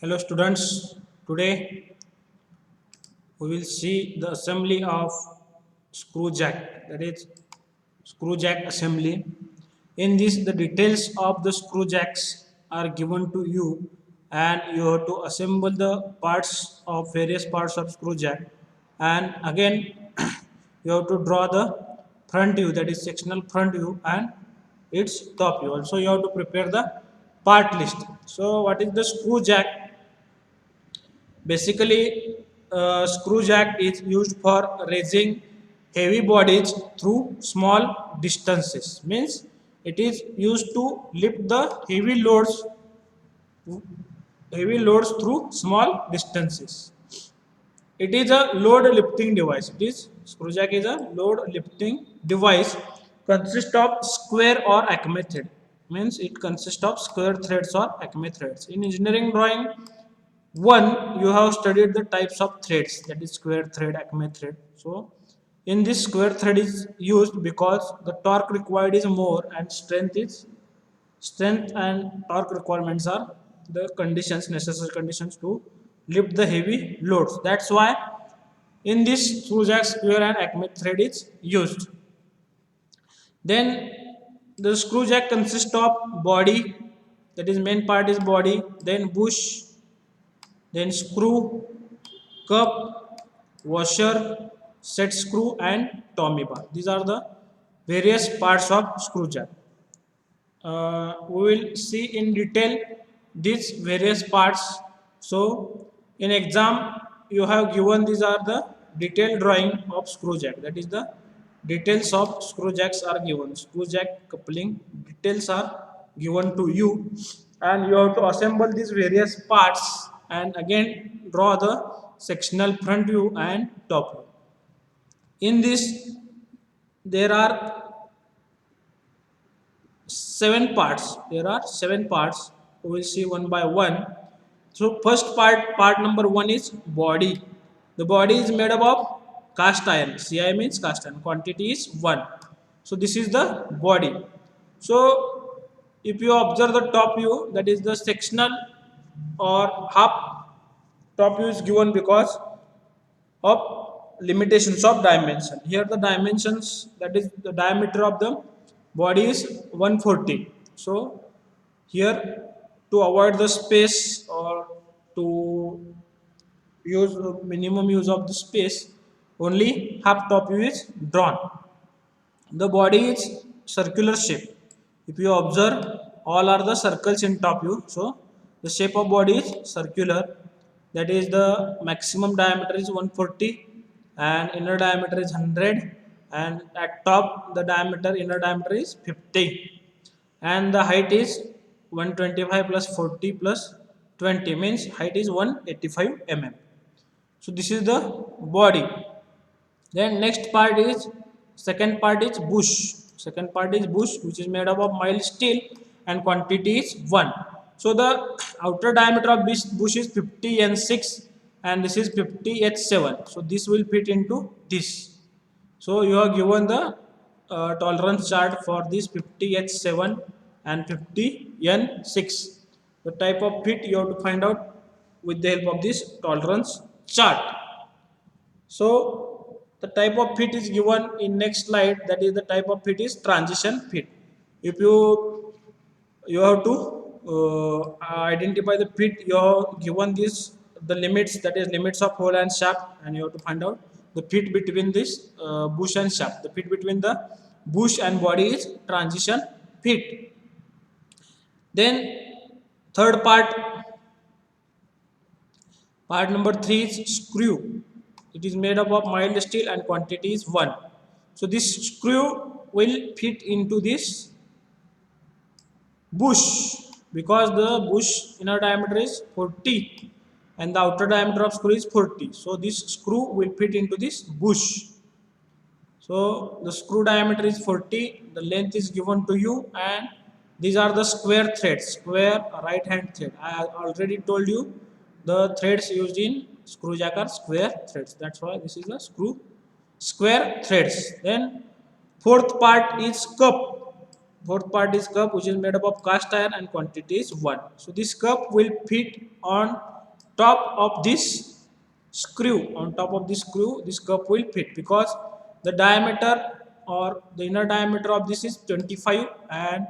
Hello students, today we will see the assembly of screw jack, that is screw jack assembly. In this the details of the screw jacks are given to you and you have to assemble the parts of various parts of screw jack, and again you have to draw the front view, that is sectional front view, and its top view. Also you have to prepare the part list. So what is the screw jack? Basically, screw jack is used for raising heavy bodies through small distances. Means it is used to lift the heavy loads through small distances. It is a load lifting device. It is screw jack is a load lifting device. Consists of square or acme thread. Means it consists of square threads or acme threads. In engineering drawing, one, you have studied the types of threads, that is square thread, acme thread. So in this, square thread is used because the torque required is more and strength and torque requirements are the conditions, necessary conditions to lift the heavy loads. That's why in this screw jack, square and acme thread is used. Then the screw jack consists of body, that is main part is body, then bush, then screw, cup, washer, set screw, and tommy bar. These are the various parts of screw jack. We will see in detail these various parts. So in exam you have given these are the detailed drawing of screw jack, that is the details of screw jacks are given, screw jack coupling details are given to you, and you have to assemble these various parts and again draw the sectional front view and top view. In this there are seven parts. There are seven parts. We will see one by one. So first part number one is body. The body is made up of cast iron. Ci means cast iron. Quantity is 1. So this is the body. So if you observe the top view, that is the sectional or half top view is given because of limitations of dimension. Here the dimensions, that is the diameter of the body is 140. So here, to avoid the space or to use the minimum use of the space, only half top view is drawn. The body is circular shape. If you observe, all are the circles in top view. So the shape of body is circular. That is the maximum diameter is 140 and inner diameter is 100, and at top the diameter inner diameter is 50, and the height is 125 plus 40 plus 20, means height is 185 mm. So this is the body. Then next part is, second part is bush. Second part is bush, which is made up of mild steel and quantity is 1. So the outer diameter of this bush is 50 N6 and this is 50 H7. So this will fit into this. So you are given the tolerance chart for this 50 H7 and 50 N6. The type of fit you have to find out with the help of this tolerance chart. So the type of fit is given in next slide. That is the type of fit is transition fit. If you have to identify the fit, you have given this the limits, that is limits of hole and shaft, and you have to find out the fit between this bush and shaft. The fit between the bush and body is transition fit. Then third part number 3 is screw. It is made up of mild steel and quantity is 1. So this screw will fit into this bush because the bush inner diameter is 40 and the outer diameter of screw is 40. So this screw will fit into this bush. So the screw diameter is 40, the length is given to you, and these are the square threads, square right hand thread. I already told you the threads used in screw jack are square threads. That's why this is a square threads. Then fourth part is cup. fourth part is cup, which is made up of cast iron and quantity is 1. So this cup will fit on top of this screw. On top of this screw, this cup will fit because the diameter or the inner diameter of this is 25, and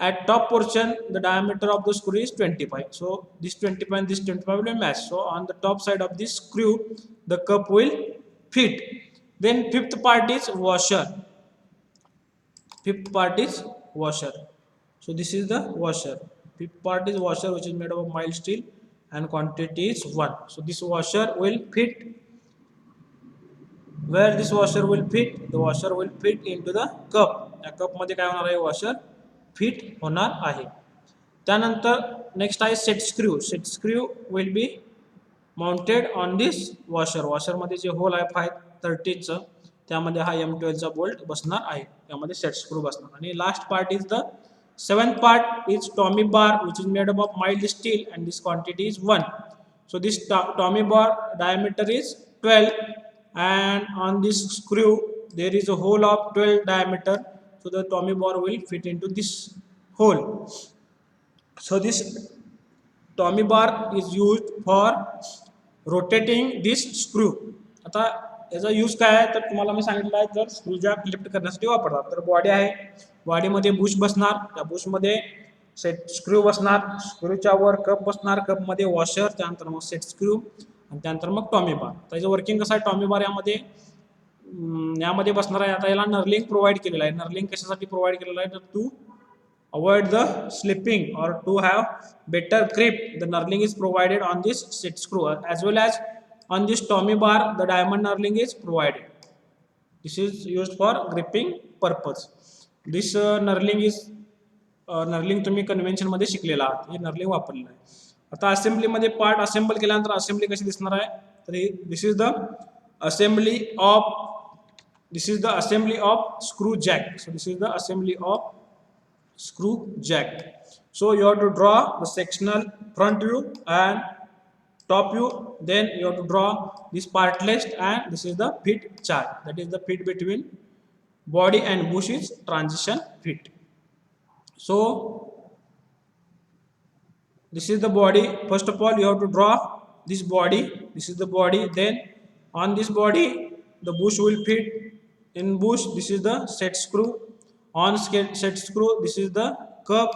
at top portion the diameter of the screw is 25. So this 25 and this 25 will match. So on the top side of this screw the cup will fit. Then fifth part is washer. Fifth part is washer. So this is the washer. Fifth part is washer, which is made of mild steel and quantity is 1. So this washer will fit. Where this washer will fit? The washer will fit into the cup. या cup मध्ये काय होणार आहे? Washer fit होणार आहे. त्यानंतर next आहे set screw. Set screw will be mounted on this washer. वॉशरमध्ये जे होल आहे 530चं, त्यामध्ये हा M12चा बोल्ट बसणार आहे. त्यामध्ये सेट स्क्रू बसणार. आणि last part is the seventh part is Tommy bar, which is made up of mild steel and this quantity is 1. So this Tommy bar diameter is 12, and on this screw there is a hole of 12 diameter. So the Tommy bar will fit into this hole. So this Tommy bar is used for rotating this screw. आता याचा use काय आहे तर तुम्हाला मी सांगितलं आहे, तर screw jack lift करण्यासाठी वापरतात. तर बॉडी आहे, बॉडीमध्ये बुश बसणार, त्या बुशमध्ये सेट स्क्रू बसणार, स्क्रूच्या वर कप बसणार, कपमध्ये वॉशर, त्यानंतर मग सेट स्क्रू आणि त्यानंतर मग टॉमी बार. त्याचं वर्किंग कसं आहे? टॉमी बार यामध्ये बसणार आहे. आता याला नर्लिंग प्रोव्हाइड केलेलं आहे. नर्लिंग कशासाठी प्रोव्हाइड केलेलं आहे तर to avoid the slipping or to have better grip. The knurling is provided on this set screw, as well as on this Tommy bar the diamond knurling is provided. This is used for gripping purpose. This knurling is knurling तुम्ही convention मध्ये शिकलेला आहात. हे knurling वापरलेलं आहे. आता assembly मध्ये part assemble केल्यानंतर assembly कशी दिसणार आहे तर this is the assembly of screw jack. So this is the assembly of screw jack. So you have to draw the sectional front view and top view, then you have to draw this part list, and this is the fit chart. That is the fit between body and bush is transition fit. So this is the body. First of all you have to draw this body. This is the body. Then on this body the bush will fit. In bush this is the set screw. On set screw this is the cup,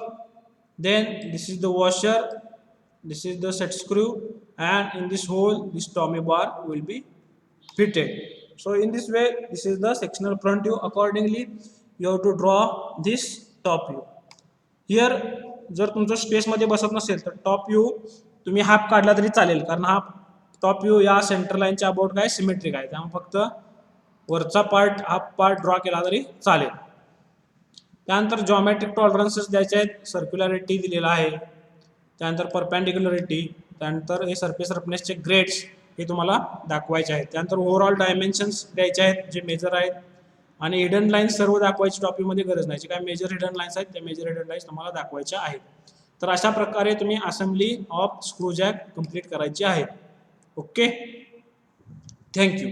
then this is the washer, this is the set screw, and in this hole this Tommy bar will be fitted. So in this way this is the sectional front view. Accordingly you have to draw this top view. Here जर तुमचं space मध्ये बसत नसेल तर top view तुम्ही half काढला तरी चालेल, कारण हा टॉप व्ह्यू या सेंटर लाईनच्या अबाउट काय सिमेट्रिक आहे, त्यामुळे फक्त वरचा पार्ट हाफ पार्ट ड्रॉ केला तरी चालेल. त्यानंतर जॉमेट्रिक टॉलरन्सेस द्यायचे आहेत. सर्क्युलरिटी दिलेला आहे, त्यानंतर परपॅन्डिक्युलरिटी, त्यानंतर हे सरफेस रफनेसचे ग्रेड्स हे तुम्हाला दाखवायचे आहेत. त्यानंतर ओव्हरऑल डायमेन्शन्स द्यायचे आहेत जे मेजर आहेत, आणि हिडन लाईन्स सर्व दाखवायची टॉपिकमध्ये गरज नाही. जे काय मेजर हिडन लाईन्स आहेत त्या मेजर हिडन लाईन्स तुम्हाला दाखवायच्या आहेत. तर अशा प्रकारे तुम्ही assembly of screw jack complete करायची आहे. Okay, thank you.